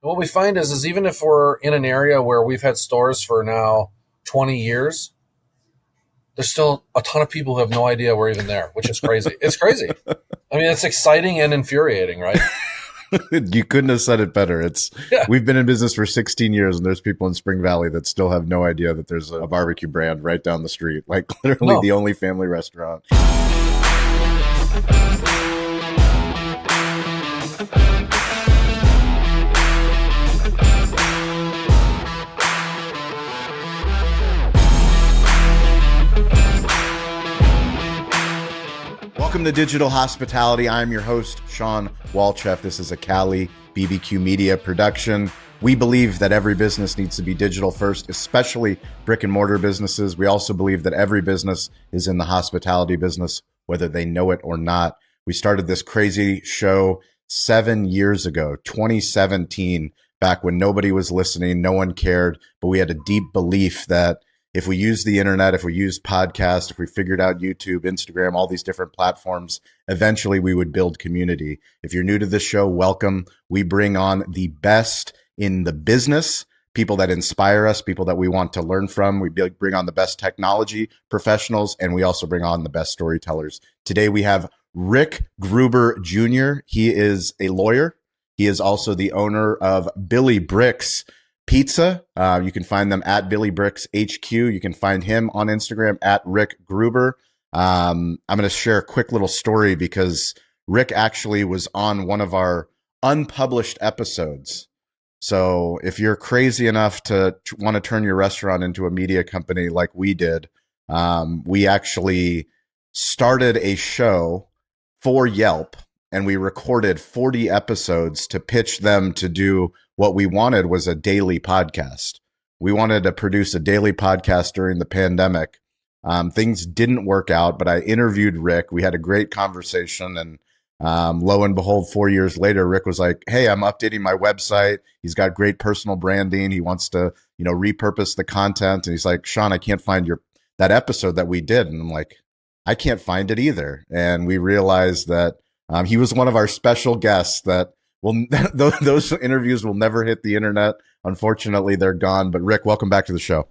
what we find is even if we're in an area where we've had stores for now 20 years, there's still a ton of people who have no idea we're even there, which is crazy. It's crazy. I mean, it's exciting and infuriating, right? You couldn't have said it better. Yeah. We've been in business for 16 years, and there's people in Spring Valley that still have no idea that there's a barbecue brand right down the street, like literally the only family restaurant. Welcome to Digital Hospitality. I'm your host, Sean Walchef. This is a Cali BBQ Media production. We believe that every business needs to be digital first, especially brick and mortar businesses. We also believe that every business is in the hospitality business, whether they know it or not. We started this crazy show 7 years ago, 2017, back when nobody was listening, no one cared, but we had a deep belief that if we use the internet, if we use podcasts, if we figured out YouTube, Instagram, all these different platforms, eventually we would build community. If you're new to this show, welcome. We bring on the best in the business, people that inspire us, people that we want to learn from. We bring on the best technology professionals, and we also bring on the best storytellers. Today we have Ric Gruber Jr. He is a lawyer. He is also the owner of Billy Bricks Pizza. You can find them at Billy Bricks HQ. You can find him on Instagram at Ric Gruber. I'm going to share a quick little story because Ric actually was on one of our unpublished episodes. So if you're crazy enough to want to turn your restaurant into a media company like we did, we actually started a show for Yelp and we recorded 40 episodes to pitch them to do what we wanted was a daily podcast. We wanted to produce a daily podcast during the pandemic. Things didn't work out, but I interviewed Ric. We had a great conversation, and lo and behold, 4 years later, Ric was like, "Hey, I'm updating my website." He's got great personal branding. He wants to, repurpose the content, and he's like, "Sean, I can't find that episode that we did." And I'm like, "I can't find it either." And we realized that he was one of our special guests that. Well, those interviews will never hit the internet. Unfortunately, they're gone. But Ric, welcome back to the show.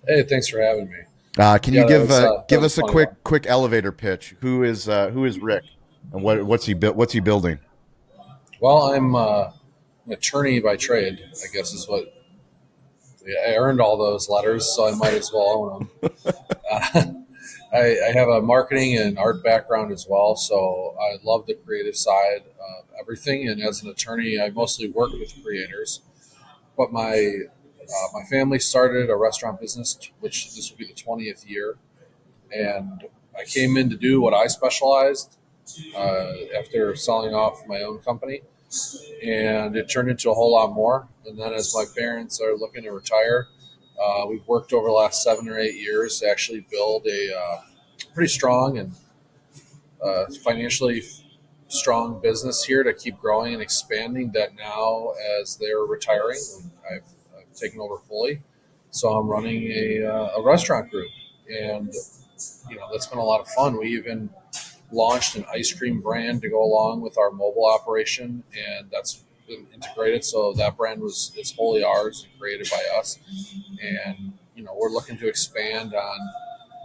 Hey, thanks for having me. Can you give us a quick elevator pitch? Who is Ric, and what's he building? Well, I'm an attorney by trade, I guess is what I earned all those letters, so I might as well own them. I have a marketing and art background as well, so I love the creative side of everything. And as an attorney, I mostly work with creators. But my family started a restaurant business, which this will be the 20th year. And I came in to do what I specialized after selling off my own company. And it turned into a whole lot more. And then as my parents are looking to retire, we've worked over the last 7 or 8 years to actually build a pretty strong and financially strong business here to keep growing and expanding. That now, as they're retiring, I've taken over fully. So I'm running a restaurant group, and that's been a lot of fun. We even launched an ice cream brand to go along with our mobile operation, and that's been integrated. So that brand is wholly ours and created by us. And we're looking to expand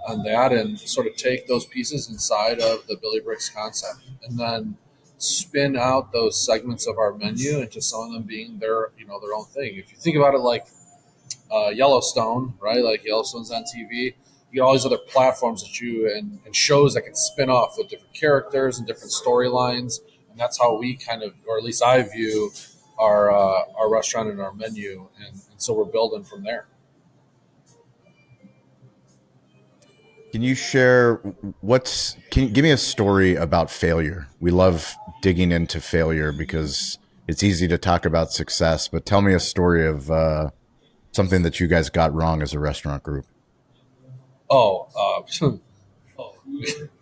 on that and sort of take those pieces inside of the Billy Bricks concept and then spin out those segments of our menu into some of them being their own thing. If you think about it like Yellowstone, right? Like Yellowstone's on TV. You get all these other platforms and shows that can spin off with different characters and different storylines. And that's how we kind of, or at least I view our restaurant and our menu. And so we're building from there. Can you share can you give me a story about failure? We love digging into failure because it's easy to talk about success, but tell me a story of something that you guys got wrong as a restaurant group. We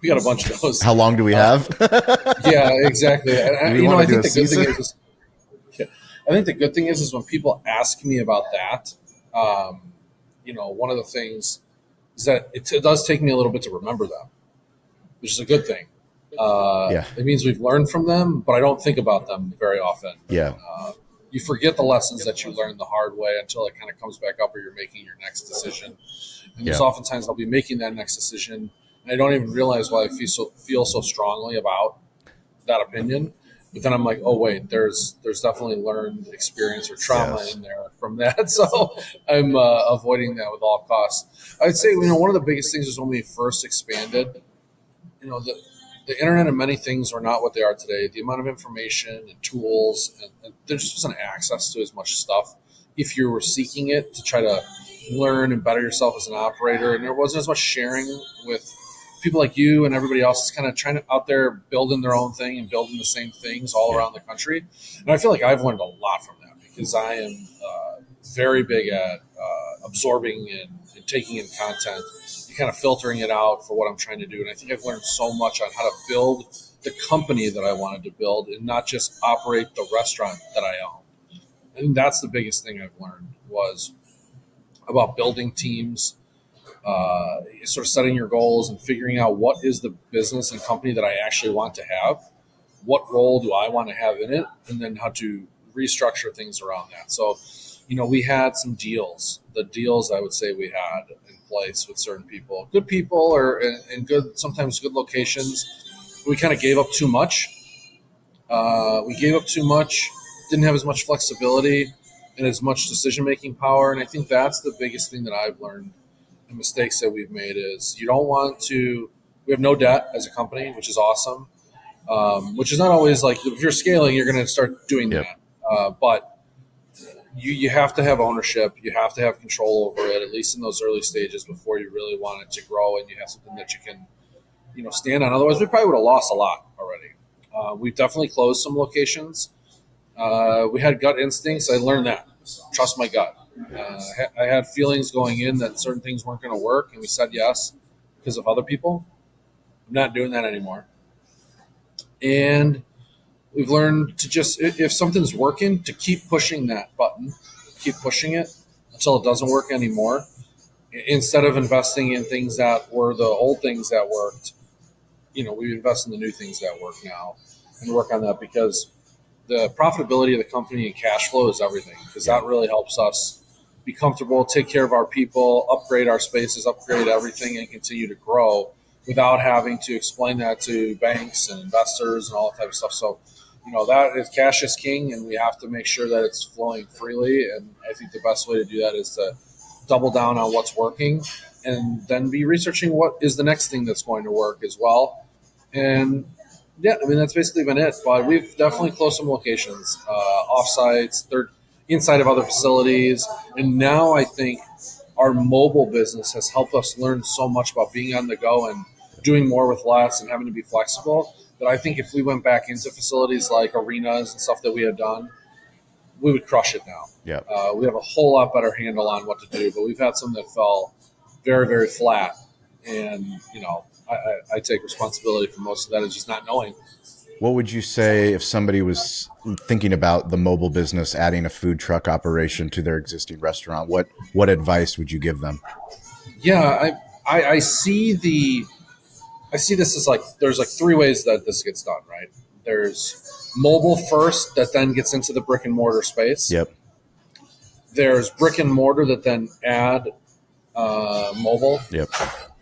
got a bunch of those. How long do we have? Yeah, exactly. I think the good thing is when people ask me about that, one of the things is that it does take me a little bit to remember them, which is a good thing. It means we've learned from them, but I don't think about them very often. Yeah. you forget the lessons that you learned the hard way until it kind of comes back up or you're making your next decision. And there's oftentimes I'll be making that next decision and I don't even realize why I feel so strongly about that opinion. But then I'm like, oh wait, there's definitely learned experience or trauma in there from that. So I'm avoiding that with all costs. I'd say, one of the biggest things is when we first expanded, the internet and many things are not what they are today. The amount of information and tools, and there just wasn't access to as much stuff if you were seeking it to try to learn and better yourself as an operator. And there wasn't as much sharing with people like you and everybody else is kind of trying to out there building their own thing and building the same things all around the country. And I feel like I've learned a lot from that because I am very big at absorbing and taking in content and kind of filtering it out for what I'm trying to do. And I think I've learned so much on how to build the company that I wanted to build and not just operate the restaurant that I own. And that's the biggest thing I've learned was about building teams, sort of setting your goals and figuring out what is the business and company that I actually want to have, what role do I want to have in it, and then how to restructure things around that. So, we had some deals. The deals I would say we had in place with certain people or in good, sometimes good locations. We kind of gave up too much. Didn't have as much flexibility and as much decision-making power. And I think that's the biggest thing that I've learned. The mistakes that we've made is we have no debt as a company, which is awesome. Which is not always like, if you're scaling, you're going to start doing that. But you have to have ownership. You have to have control over it, at least in those early stages before you really want it to grow and you have something that you can, stand on. Otherwise, we probably would have lost a lot already. We've definitely closed some locations. We had gut instincts. I learned that. Trust my gut. I had feelings going in that certain things weren't going to work, and we said yes because of other people. I'm not doing that anymore. And we've learned to just, if something's working, to keep pushing that button, keep pushing it until it doesn't work anymore. Instead of investing in things that were the old things that worked, we invest in the new things that work now and work on that because the profitability of the company and cash flow is everything because that really helps us be comfortable, take care of our people, upgrade our spaces, upgrade everything, and continue to grow without having to explain that to banks and investors and all that type of stuff. So, that is cash is king, and we have to make sure that it's flowing freely. And I think the best way to do that is to double down on what's working and then be researching what is the next thing that's going to work as well. And that's basically been it. But we've definitely closed some locations, offsites, inside of other facilities. And now I think our mobile business has helped us learn so much about being on the go and doing more with less and having to be flexible that I think if we went back into facilities like arenas and stuff that we had done, we would crush it now. Yeah. We have a whole lot better handle on what to do, but we've had some that fell very, very flat. And, I take responsibility for most of that is just not knowing. What would you say if somebody was thinking about the mobile business, adding a food truck operation to their existing restaurant? What advice would you give them? Yeah, I see this as there's three ways that this gets done, right? There's mobile first that then gets into the brick and mortar space. Yep. There's brick and mortar that then add mobile. Yep.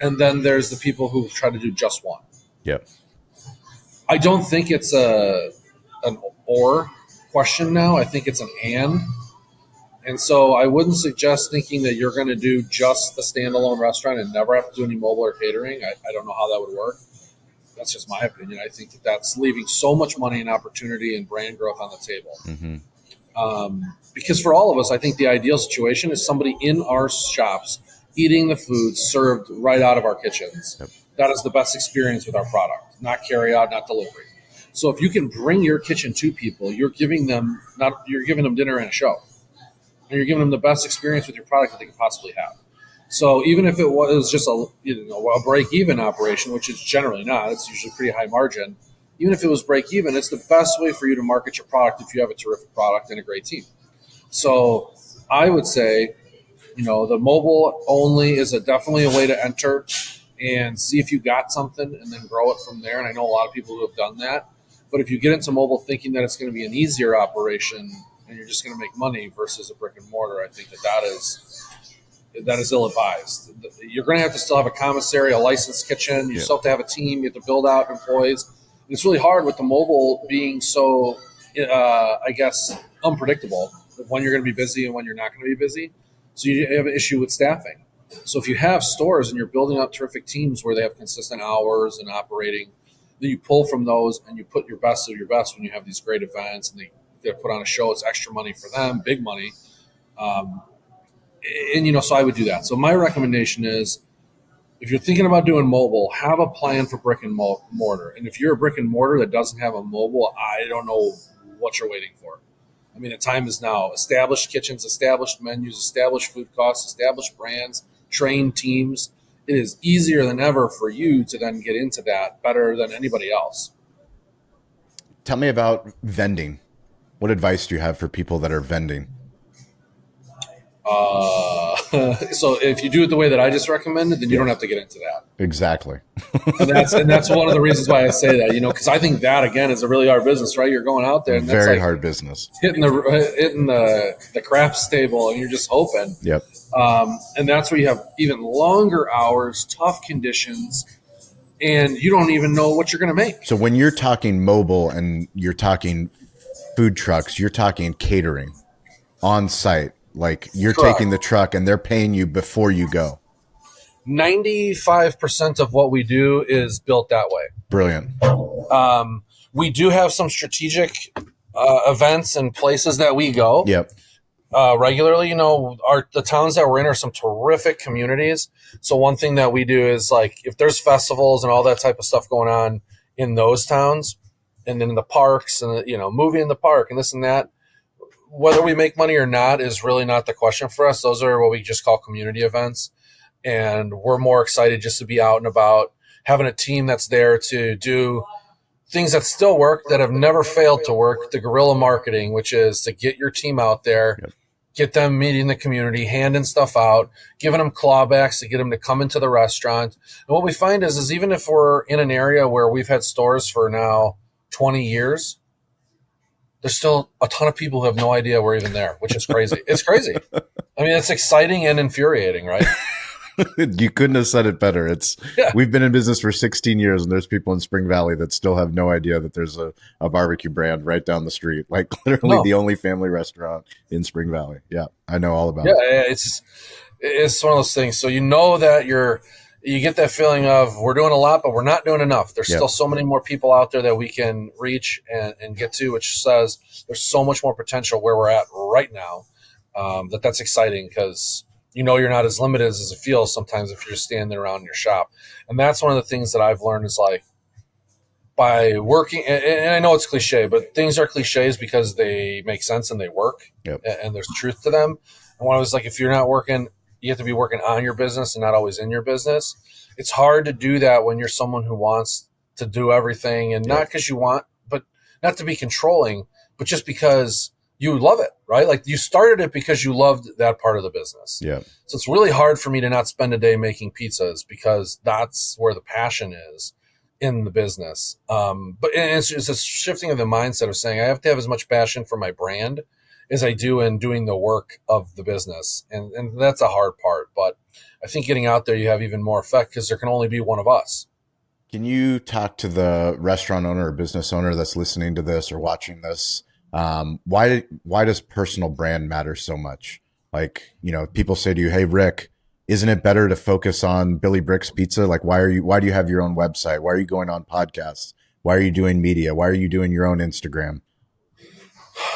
And then there's the people who try to do just one. Yep. I don't think it's an or question now. I think it's an and. And so I wouldn't suggest thinking that you're going to do just the standalone restaurant and never have to do any mobile or catering. I don't know how that would work. That's just my opinion. I think that's leaving so much money and opportunity and brand growth on the table. Mm-hmm. Because for all of us, I think the ideal situation is somebody in our shops eating the food served right out of our kitchens. Yep. That is the best experience with our product, not carry out, not delivery. So if you can bring your kitchen to people, you're giving them dinner and a show. And you're giving them the best experience with your product that they could possibly have. So even if it was just a break-even operation, which it's generally not, it's usually pretty high margin. Even if it was break-even, it's the best way for you to market your product if you have a terrific product and a great team. So I would say, the mobile only is definitely a way to enter and see if you got something and then grow it from there. And I know a lot of people who have done that. But if you get into mobile thinking that it's going to be an easier operation and you're just going to make money versus a brick and mortar, I think that is ill-advised. You're going to have to still have a commissary, a licensed kitchen. You still have to have a team. You have to build out employees. And it's really hard with the mobile being so, I guess, unpredictable of when you're going to be busy and when you're not going to be busy. So you have an issue with staffing. So if you have stores and you're building up terrific teams where they have consistent hours and operating, then you pull from those and you put your best of your best when you have these great events and they put on a show. It's extra money for them, big money. So I would do that. So my recommendation is, if you're thinking about doing mobile, have a plan for brick and mortar. And if you're a brick and mortar that doesn't have a mobile, I don't know what you're waiting for. I mean, the time is now. Established kitchens, established menus, established food costs, established brands, trained teams. It is easier than ever for you to then get into that better than anybody else. Tell me about vending. What advice do you have for people that are vending? So if you do it the way that I just recommended, then you don't have to get into that. Exactly. and that's one of the reasons why I say that, because I think that, again, is a really hard business, right? You're going out there and that's very hard business. Hitting the craps table and you're just hoping. Yep. And that's where you have even longer hours, tough conditions, and you don't even know what you're going to make. So when you're talking mobile and you're talking food trucks, you're talking catering on site. Like you're Correct. taking the truck and they're paying you before you go. 95% of what we do is built that way. Brilliant. We do have some strategic events and places that we go. Yep. Regularly. The towns that we're in are some terrific communities. So one thing that we do is, like, if there's festivals and all that type of stuff going on in those towns, and then in the parks and movie in the park and this and that, whether we make money or not is really not the question for us. Those are what we just call community events. And we're more excited just to be out and about, having a team that's there to do things that still work, that have never failed to work. The guerrilla marketing, which is to get your team out there, get them meeting the community, handing stuff out, giving them clawbacks to get them to come into the restaurant. And what we find is even if we're in an area where we've had stores for now 20 years, there's still a ton of people who have no idea we're even there, which is crazy. It's crazy. I mean, it's exciting and infuriating, right? You couldn't have said it better. We've been in business for 16 years and there's people in Spring Valley that still have no idea that there's a barbecue brand right down the street. Like literally the only family restaurant in Spring Valley. Yeah. I know all about it. Yeah. It's one of those things. So that you get that feeling of, we're doing a lot, but we're not doing enough. There's still so many more people out there that we can reach and get to, which says there's so much more potential where we're at right now. That's exciting, because you're not as limited as it feels sometimes if you're just standing around in your shop. And that's one of the things that I've learned is, like, by working, and I know it's cliche, but things are cliches because they make sense and they work, and there's truth to them. And when I was like, if you're not working, you have to be working on your business and not always in your business. It's hard to do that when you're someone who wants to do everything, and not because you want, but not to be controlling, but just because you love it, right? Like, you started it because you loved that part of the business. Yeah. So it's really hard for me to not spend a day making pizzas, because that's where the passion is in the business. But it's a shifting of the mindset of saying I have to have as much passion for my brand as I do in doing the work of the business. And that's a hard part. But I think getting out there, you have even more effect, because there can only be one of us. Can you talk to the restaurant owner or business owner that's listening to this or watching this? Why does personal brand matter so much? Like, people say to you, "Hey, Rick, isn't it better to focus on Billy Brick's Pizza? Like, why do you have your own website? Why are you going on podcasts? Why are you doing media? Why are you doing your own Instagram?"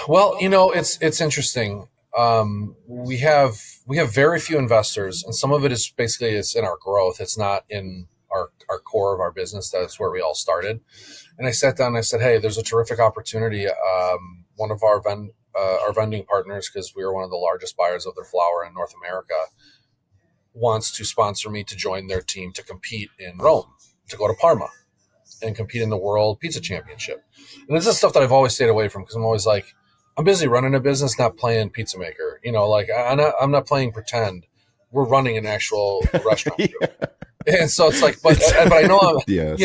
Well, it's interesting. We have very few investors, and some of it is basically it's in our growth. It's not in our core of our business. That's where we all started. And I sat down and I said, "Hey, there's a terrific opportunity. One of our vending partners, because we are one of the largest buyers of their flour in North America, wants to sponsor me to join their team to compete in Rome, to go to Parma and compete in the World Pizza Championship." And this is stuff that I've always stayed away from, because I'm always like, I'm busy running a business, not playing pizza maker. Like, I'm not playing pretend. We're running an actual restaurant. And so it's like, but I know I'm, Yes.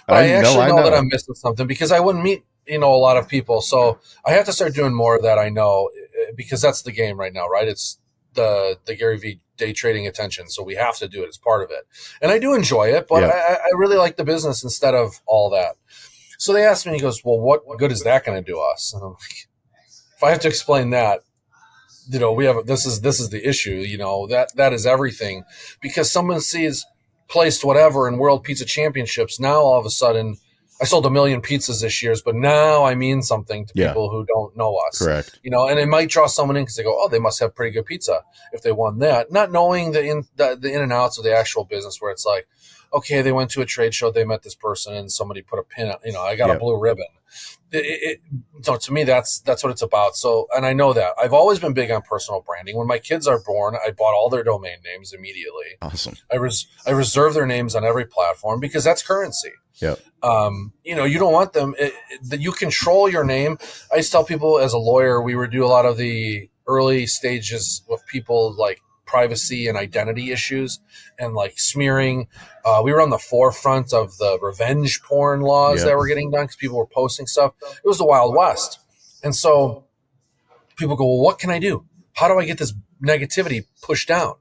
but I actually know that I'm missing something, because I wouldn't meet a lot of people. So I have to start doing more of that. I know, because that's the game right now, right? It's the Gary V day trading attention. So we have to do it. It's part of it. And I do enjoy it, but Yeah. I really like the business instead of all that. So they asked me, he goes, well, what good is that going to do us? And I'm like, if I have to explain that, we have, this is the issue, that is everything, because someone sees placed whatever in World Pizza Championships. Now all of a sudden, I sold 1 million pizzas this year, but now I mean something to people who don't know us. Correct. And it might draw someone in because they go, oh, they must have pretty good pizza if they won that, not knowing the in and outs of the actual business, where it's like, okay, they went to a trade show, they met this person, and somebody put a pin, I got a blue ribbon. So to me, that's what it's about. So, and I know that I've always been big on personal branding. When my kids are born, I bought all their domain names immediately. Awesome. I reserve their names on every platform because that's currency. Yeah. You don't want them that you control your name. I used to tell people as a lawyer, we would do a lot of the early stages with people like privacy and identity issues and like smearing. We were on the forefront of the revenge porn laws that were getting done because people were posting stuff. It was the Wild West. And so people go, well, what can I do? How do I get this negativity pushed down?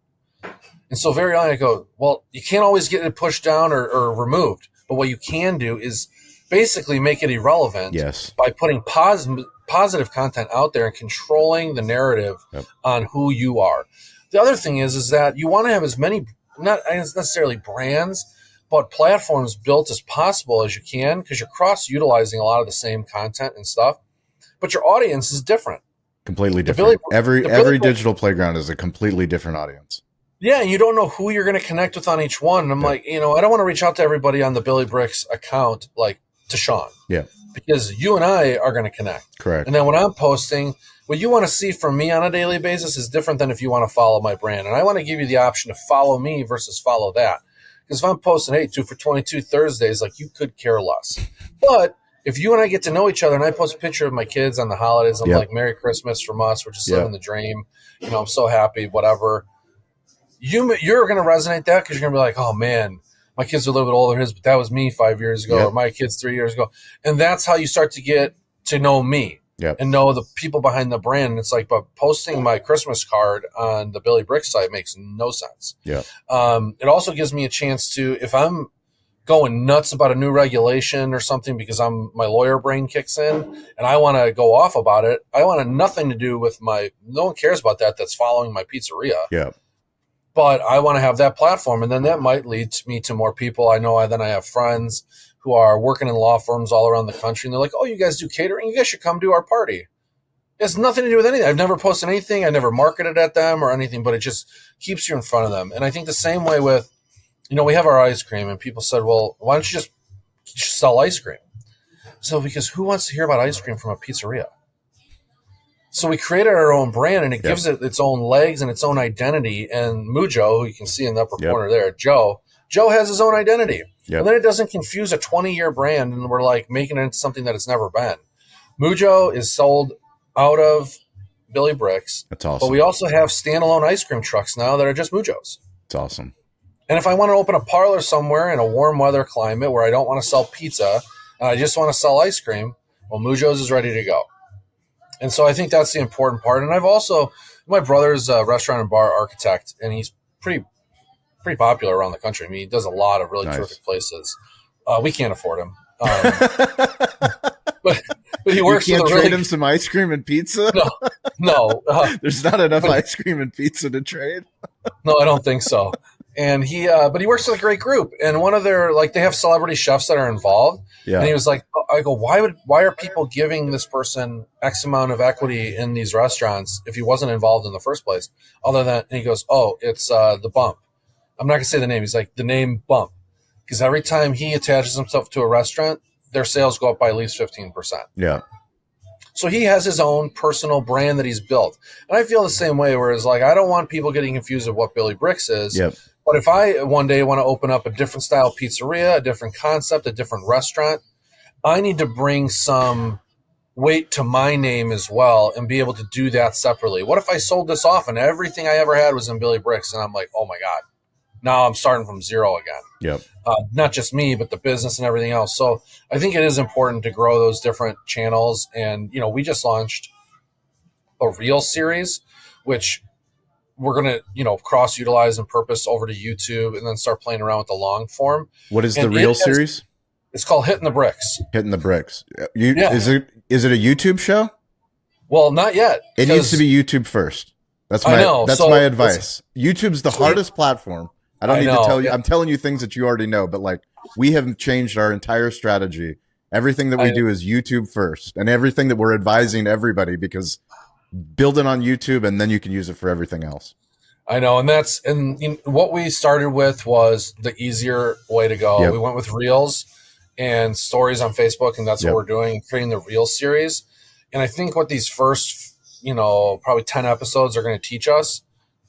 And so very early I go, well, you can't always get it pushed down or removed. But what you can do is basically make it irrelevant by putting positive content out there and controlling the narrative on who you are. The other thing is that you want to have as many, not necessarily brands, but platforms built as possible as you can, because you're cross-utilizing a lot of the same content and stuff, but your audience is different. Completely different. Every digital playground is a completely different audience. Yeah, you don't know who you're going to connect with on each one. And I'm like, I don't want to reach out to everybody on the Billy Bricks account, like to Sean. Yeah. Because you and I are going to connect. Correct. And then when I'm posting, what you want to see from me on a daily basis is different than if you want to follow my brand. And I want to give you the option to follow me versus follow that. Because if I'm posting, hey, 2 for 22 Thursdays, like, you could care less. But if you and I get to know each other and I post a picture of my kids on the holidays, I'm like, Merry Christmas from us. We're just living the dream. I'm so happy, whatever. You're going to resonate that because you're going to be like, oh, man, my kids are a little bit older, but that was me 5 years ago, or my kids 3 years ago. And that's how you start to get to know me and know the people behind the brand. And it's like, but posting my Christmas card on the Billy Brick site makes no sense. Yeah. It also gives me a chance to, if I'm going nuts about a new regulation or something because my lawyer brain kicks in and I want to go off about it, I want nothing to do with no one cares about that that's following my pizzeria. Yeah. But I want to have that platform, and then that might lead me to more people. I know I have friends who are working in law firms all around the country, and they're like, oh, you guys do catering? You guys should come to our party. It has nothing to do with anything. I've never posted anything. I never marketed at them or anything, but it just keeps you in front of them. And I think the same way with, we have our ice cream, and people said, well, why don't you just sell ice cream? So because who wants to hear about ice cream from a pizzeria? So we created our own brand, and it gives it its own legs and its own identity. And Mujo, who you can see in the upper corner there, Joe has his own identity. And then it doesn't confuse a 20-year brand, and we're like making it into something that it's never been. Mujo is sold out of Billy Bricks. That's awesome. But we also have standalone ice cream trucks now that are just Mujos. That's awesome. And if I want to open a parlor somewhere in a warm weather climate where I don't want to sell pizza and I just want to sell ice cream, well, Mujo's is ready to go. And so I think that's the important part. And I've also, my brother's a restaurant and bar architect, and he's pretty popular around the country. I mean, he does a lot of really terrific places. We can't afford him. But he works. You can't trade him some ice cream and pizza? No. There's not enough ice cream and pizza to trade. No, I don't think so. And but he works with a great group. And one of their, they have celebrity chefs that are involved. Yeah. And he was like, I go, why are people giving this person X amount of equity in these restaurants if he wasn't involved in the first place? And he goes, oh, it's the Bump. I'm not going to say the name. He's like, the name Bump. Because every time he attaches himself to a restaurant, their sales go up by at least 15%. Yeah. So he has his own personal brand that he's built. And I feel the same way, whereas I don't want people getting confused of what Billy Bricks is. Yep. But if I one day want to open up a different style pizzeria, a different concept, a different restaurant, I need to bring some weight to my name as well and be able to do that separately. What if I sold this off and everything I ever had was in Billy Bricks and I'm like, oh my God, now I'm starting from zero again. Yep. Not just me, but the business and everything else. So I think it is important to grow those different channels. And, we just launched a reel series, which we're going to, cross utilize and purpose over to YouTube and then start playing around with the long form. What is the reel series? It's called Hitting the Bricks. Hitting the Bricks. Is it a YouTube show? Well, not yet. It needs to be YouTube first. That's my advice. YouTube's the hardest platform. I don't need to tell you. I'm telling you things that you already know, but like we have changed our entire strategy. Everything that we do is YouTube first, and everything that we're advising everybody, because build it on YouTube and then you can use it for everything else. I know. And what we started with was the easier way to go. Yep. We went with reels and stories on Facebook, and that's what we're doing, creating the reel series. And I think what these first, probably 10 episodes are going to teach us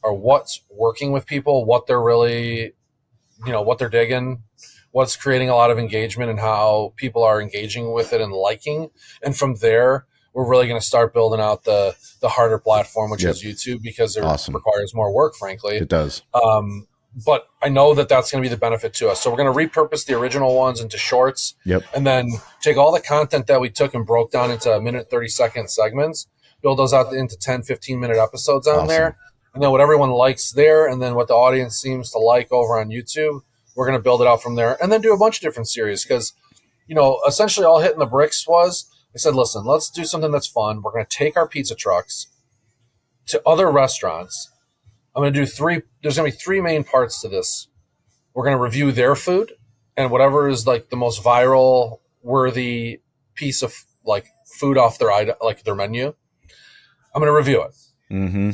are what's working with people, what they're really, what they're digging, what's creating a lot of engagement, and how people are engaging with it and liking. And from there, we're really going to start building out the harder platform, which is YouTube, because it requires more work, frankly. It does. But I know that that's going to be the benefit to us. So we're going to repurpose the original ones into shorts, and then take all the content that we took and broke down into a minute, 30-second segments, build those out into 10, 15-minute episodes on there. And then what everyone likes there, and then what the audience seems to like over on YouTube, we're going to build it out from there, and then do a bunch of different series. Because, essentially all Hitting the Bricks was, I said, listen, let's do something that's fun. We're going to take our pizza trucks to other restaurants. I'm going to do there's going to be three main parts to this. We're going to review their food, and whatever is like the most viral worthy piece of like food off their menu, I'm going to review it. Mm-hmm.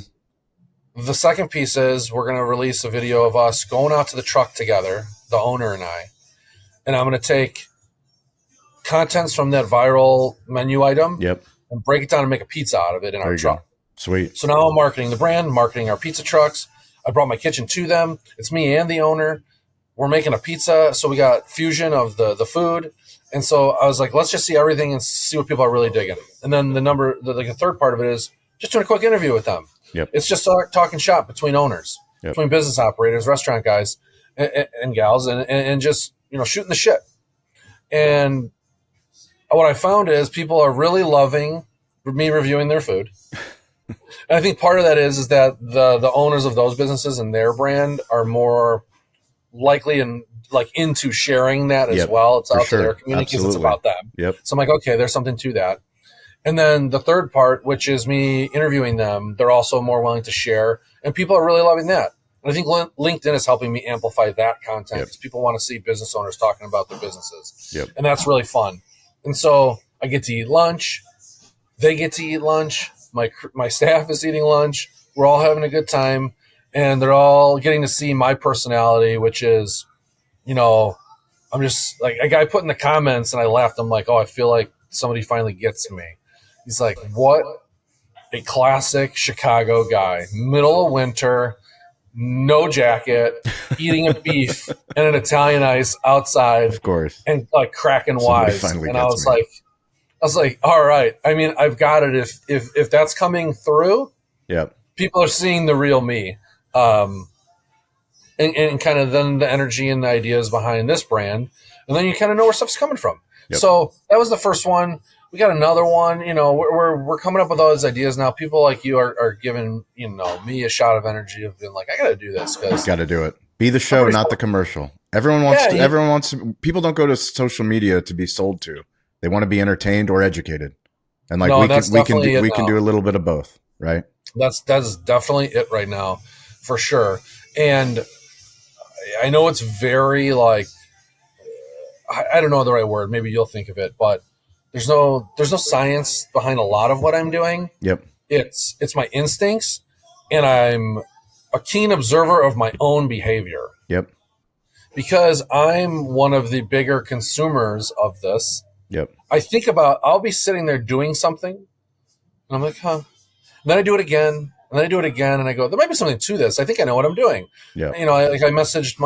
The second piece is we're going to release a video of us going out to the truck together, the owner and I, and I'm going to take contents from that viral menu item and break it down and make a pizza out of it in our truck. Sweet. So now I'm marketing the brand, marketing our pizza trucks. I brought my kitchen to them. It's me and the owner. We're making a pizza, so we got fusion of the food. And so I was like, let's just see everything and see what people are really digging. And then the third part of it is just doing a quick interview with them. It's just talking shop between owners, between business operators, restaurant guys and gals, and just, shooting the shit. And what I found is people are really loving me reviewing their food. And I think part of that is that the owners of those businesses and their brand are more likely and into sharing that as well. It's out to their community because it's about them. So I'm like, okay, there's something to that. And then the third part, which is me interviewing them, they're also more willing to share, and people are really loving that. And I think LinkedIn is helping me amplify that content because people want to see business owners talking about their businesses. And that's really fun. And so I get to eat lunch. They get to eat lunch. My staff is eating lunch. We're all having a good time, and they're all getting to see my personality, which is, I'm just like a guy put in the comments, and I laughed. I'm like, oh, I feel like somebody finally gets me. He's like, what a classic Chicago guy, middle of winter, no jacket, eating a beef and an Italian ice outside, of course, and like cracking wise. And I was like, all right. I mean, I've got it. If that's coming through, people are seeing the real me, and kind of then the energy and the ideas behind this brand, and then you kind of know where stuff's coming from. So that was the first one. We got another one. We're coming up with all these ideas now. People like you are giving me a shot of energy of being like, I got to do this because got to do it. Be the show, not the commercial. Everyone wants. People don't go to social media to be sold to. They want to be entertained or educated, and we can do a little bit of both, right? That's definitely it right now, for sure. And I know it's very I don't know the right word. Maybe you'll think of it, but there's no science behind a lot of what I'm doing. It's my instincts, and I'm a keen observer of my own behavior. Because I'm one of the bigger consumers of this. I think I'll be sitting there doing something, and I'm like, huh. And then I do it again, and then I do it again, and I go, there might be something to this. I think I know what I'm doing. I messaged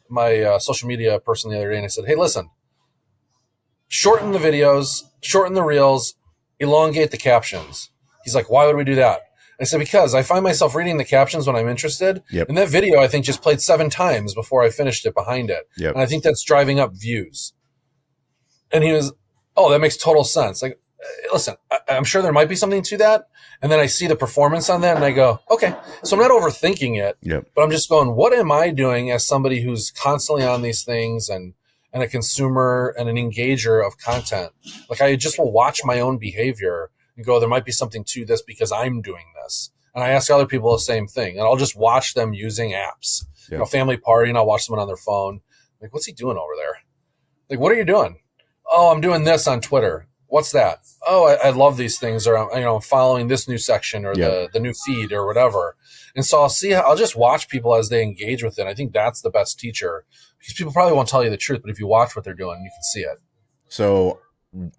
my social media person the other day, and I said, hey, listen, shorten the videos, shorten the reels, elongate the captions. He's like, why would we do that? I said, because I find myself reading the captions when I'm interested. Yep. And that video, I think, just played 7 times before I finished it behind it. Yep. And I think that's driving up views. And he was, oh, that makes total sense. Like, listen, I'm sure there might be something to that. And then I see the performance on that and I go, okay. So I'm not overthinking it, Yep. but I'm just going, what am I doing as somebody who's constantly on these things and a consumer and an engager of content? Like, I just will watch my own behavior and go, there might be something to this because I'm doing this. And I ask other people the same thing. And I'll just watch them using apps. Yep. You know, family party, and I'll watch someone on their phone. Like, what's he doing over there? Like, what are you doing? Oh, I'm doing this on Twitter. What's that? Oh, I love these things, or I'm following this new section or the new feed or whatever. And so I'll just watch people as they engage with it. I think that's the best teacher, because people probably won't tell you the truth, but if you watch what they're doing, you can see it. So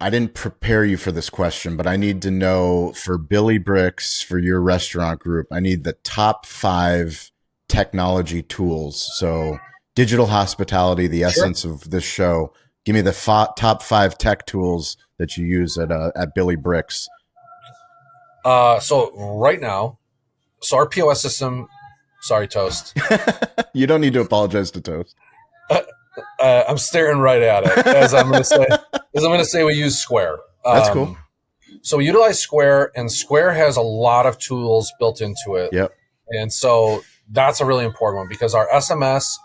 I didn't prepare you for this question, but I need to know, for Billy Bricks, for your restaurant group, I need the top 5 technology tools. So digital hospitality, the essence of this show. Give me the top 5 tech tools that you use at Billy Bricks. So right now, our POS system. Sorry, Toast. You don't need to apologize to Toast. I'm staring right at it as I'm going to say. We use Square. That's cool. So we utilize Square, and Square has a lot of tools built into it. Yep. And so that's a really important one, because our SMS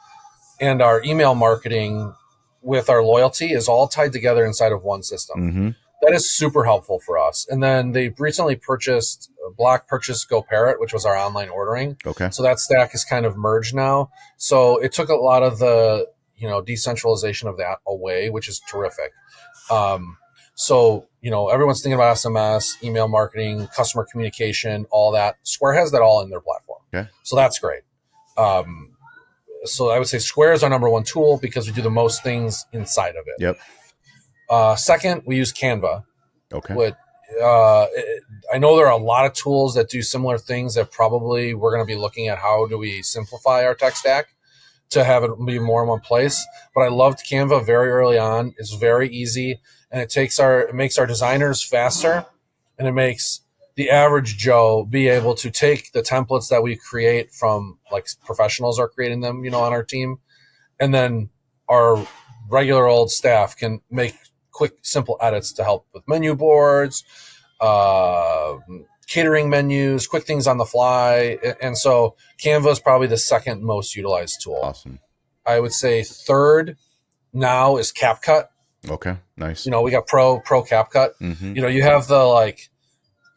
and our email marketing with our loyalty is all tied together inside of one system. Mm-hmm. That is super helpful for us. And then they recently purchased GoParrot, which was our online ordering. Okay. So that stack is kind of merged now. So it took a lot of the decentralization of that away, which is terrific. So everyone's thinking about SMS, email marketing, customer communication, all that. Square has that all in their platform. Okay. So that's great. So I would say Square is our number one tool because we do the most things inside of it. Yep. Second, we use Canva. Okay. I know there are a lot of tools that do similar things that probably we're going to be looking at how do we simplify our tech stack to have it be more in one place. But I loved Canva very early on. It's very easy, and it makes our designers faster, and it makes the average Joe be able to take the templates that we create from, like, professionals are creating them, on our team. And then our regular old staff can make quick, simple edits to help with menu boards, catering menus, quick things on the fly. And so Canva is probably the second most utilized tool. Awesome. I would say third now is CapCut. Okay. Nice. We got Pro CapCut. Mm-hmm. You have the like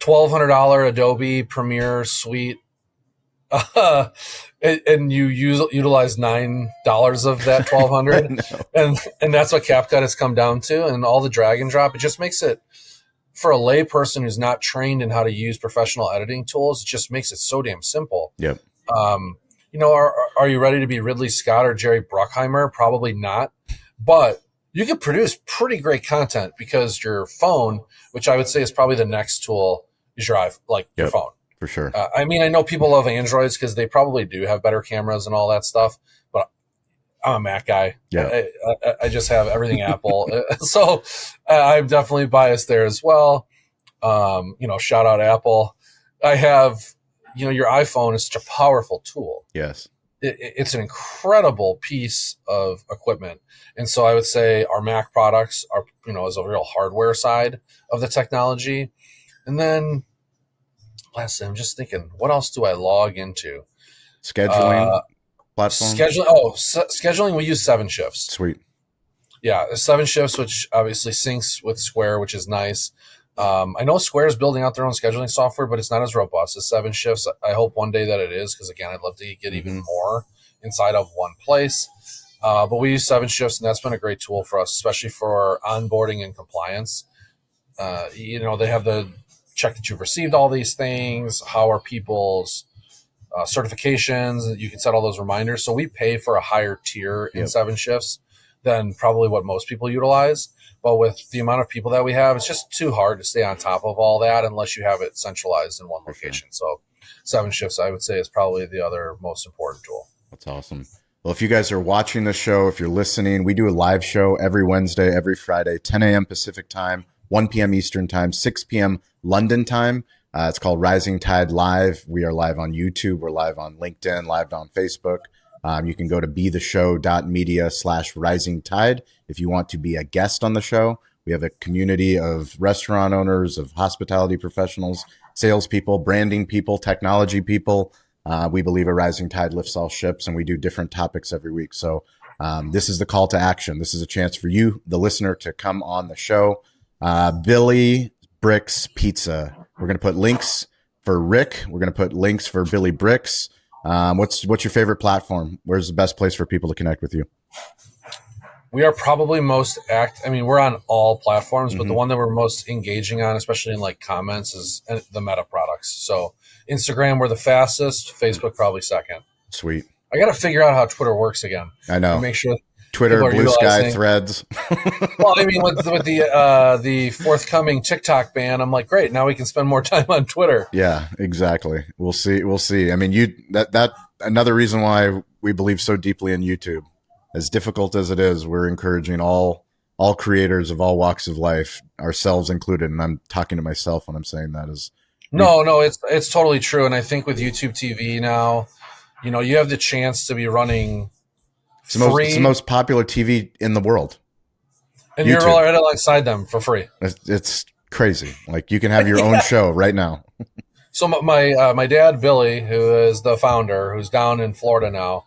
$1,200 Adobe Premiere suite, and you utilize $9 of that $1,200, and that's what CapCut has come down to. And all the drag and drop, it just makes it, for a lay person who's not trained in how to use professional editing tools, it just makes it so damn simple. Yep. Are you ready to be Ridley Scott or Jerry Bruckheimer? Probably not, but you can produce pretty great content because your phone, which I would say is probably the next tool, is your phone. For sure. I know people love Androids because they probably do have better cameras and all that stuff, but I'm a Mac guy. Yeah. I just have everything Apple. So I'm definitely biased there as well. Shout out Apple. I have, your iPhone is such a powerful tool. Yes. It's an incredible piece of equipment. And so I would say our Mac products are, is a real hardware side of the technology. And then lastly, I'm just thinking, what else do I log into? Scheduling platform? Scheduling, we use 7Shifts. Sweet. Yeah, 7Shifts, which obviously syncs with Square, which is nice. I know Square is building out their own scheduling software, but it's not as robust as 7Shifts. I hope one day that it is, because, again, I'd love to get even more inside of one place. But we use 7Shifts, and that's been a great tool for us, especially for onboarding and compliance. They have the check that you've received all these things. How are people's certifications? You can set all those reminders. So we pay for a higher tier in 7Shifts than probably what most people utilize. But with the amount of people that we have, it's just too hard to stay on top of all that unless you have it centralized in one location. So 7Shifts, I would say, is probably the other most important tool. That's awesome. Well, if you guys are watching the show, if you're listening, we do a live show every Wednesday, every Friday, 10 a.m. Pacific time, 1 p.m. Eastern time, 6 p.m. London time. It's called Rising Tide Live. We are live on YouTube. We're live on LinkedIn, live on Facebook. You can go to betheshow.media/rising tide if you want to be a guest on the show. We have a community of restaurant owners, of hospitality professionals, salespeople, branding people, technology people. We believe a rising tide lifts all ships, and we do different topics every week. So this is the call to action. This is a chance for you, the listener, to come on the show. Billy Bricks Pizza. We're going to put links for Rick. We're going to put links for Billy Bricks. What's your favorite platform? Where's the best place for people to connect with you? We are probably most we're on all platforms, but the one that we're most engaging on, especially in like comments, is the Meta products. So Instagram, we're the fastest. Facebook, probably second. Sweet. I got to figure out how Twitter works again. I know. Make sure Twitter, Blue Sky, Threads. Well, I mean, with the forthcoming TikTok ban, I'm like, great. Now we can spend more time on Twitter. Yeah, exactly. We'll see. I mean, that another reason why we believe so deeply in YouTube. As difficult as it is, we're encouraging all creators of all walks of life, ourselves included. And I'm talking to myself when I'm saying that. No, it's totally true. And I think with YouTube TV now, you have the chance to be running free. It's the most popular TV in the world. And YouTube. You're right alongside them for free. It's crazy. Like you can have your own show right now. So my dad, Billy, who is the founder, who's down in Florida now,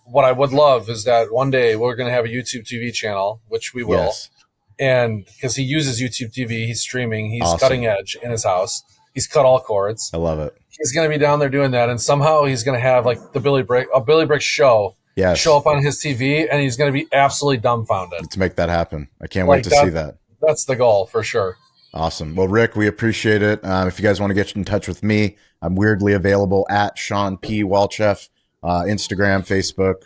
what I would love is that one day we're going to have a YouTube TV channel, which we will. Yes. And because he uses YouTube TV, he's streaming, he's awesome. Cutting edge in his house. He's cut all cords. I love it. He's going to be down there doing that. And somehow he's going to have like a Billy Brick show show up on his TV, and he's going to be absolutely dumbfounded. Let's make that happen. I can't wait to see that. That's the goal for sure. Awesome. Well, Rick, we appreciate it. If you guys want to get in touch with me, I'm weirdly available at Sean P. Walchef. Instagram, Facebook,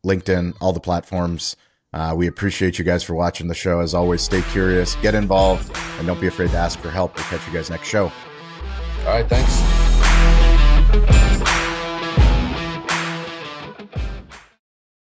LinkedIn, all the platforms. We appreciate you guys for watching the show. As always, stay curious, get involved, and don't be afraid to ask for help. We'll catch you guys next show. All right, thanks.